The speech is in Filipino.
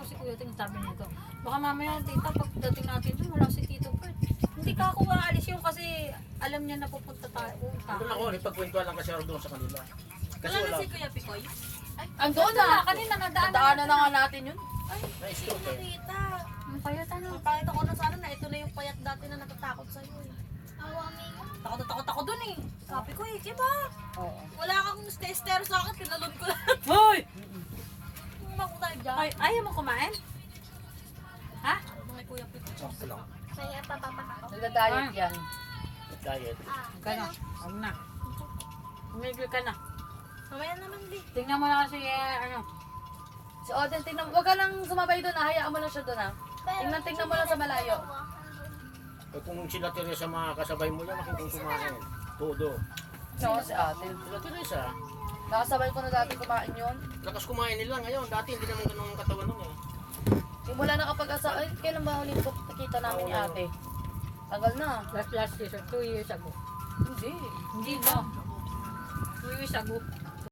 si Kuya Ting, sabi nito. Baka mamaya tita, pagdating natin doon, wala si Tito Bert. Hindi ka ako aalis yun kasi alam niya na pupunta tayo. Doon ako, ipagkwentuhan lang kasi ako doon sa kanila. Kasi Wala wala. na si Kuya Picoy? Andoon na. Kanina nadaan Nadaanan na nga natin yun. Na-stroke eh. Nakita. Ang payat ano. Papakita ko na sana na ito na yung payat dati na natatakot sa'yo eh. Takot na takot ako dun eh. Sabi ko eh, diba? Oo. Wala kang stay-stare sa akin, pinalon ko lang. Hoy! Kumako tayo dyan. Ay, ayaw mo kumain? Ha? Mga Kuya Picoy. Sakto lang. Nagda-diet yan. Diet. Huwag na. Huwag na. Umigil ka na. Mamaya naman, Lee. Tingnan mo na kasi ano. Si Odin, tingnan mo. Huwag ka lang sumabay doon, hayaan mo lang siya doon, ha. Tingnan mo lang sa malayo. Eh kung sila Teresa mga kasabay mo yan, kung kumain. Todo. No, si ate. Sila Teresa, Nakasabay ko na dati kumain yun. lakas kumain nila ngayon. Dati hindi naman ganun ang katawan nun eh. Simula na kapag ay, kailan ba ulit ko nakita namin ni ate? Tagal na. Last year, 2 years ago. Hindi. Hindi ba? 2 years ago.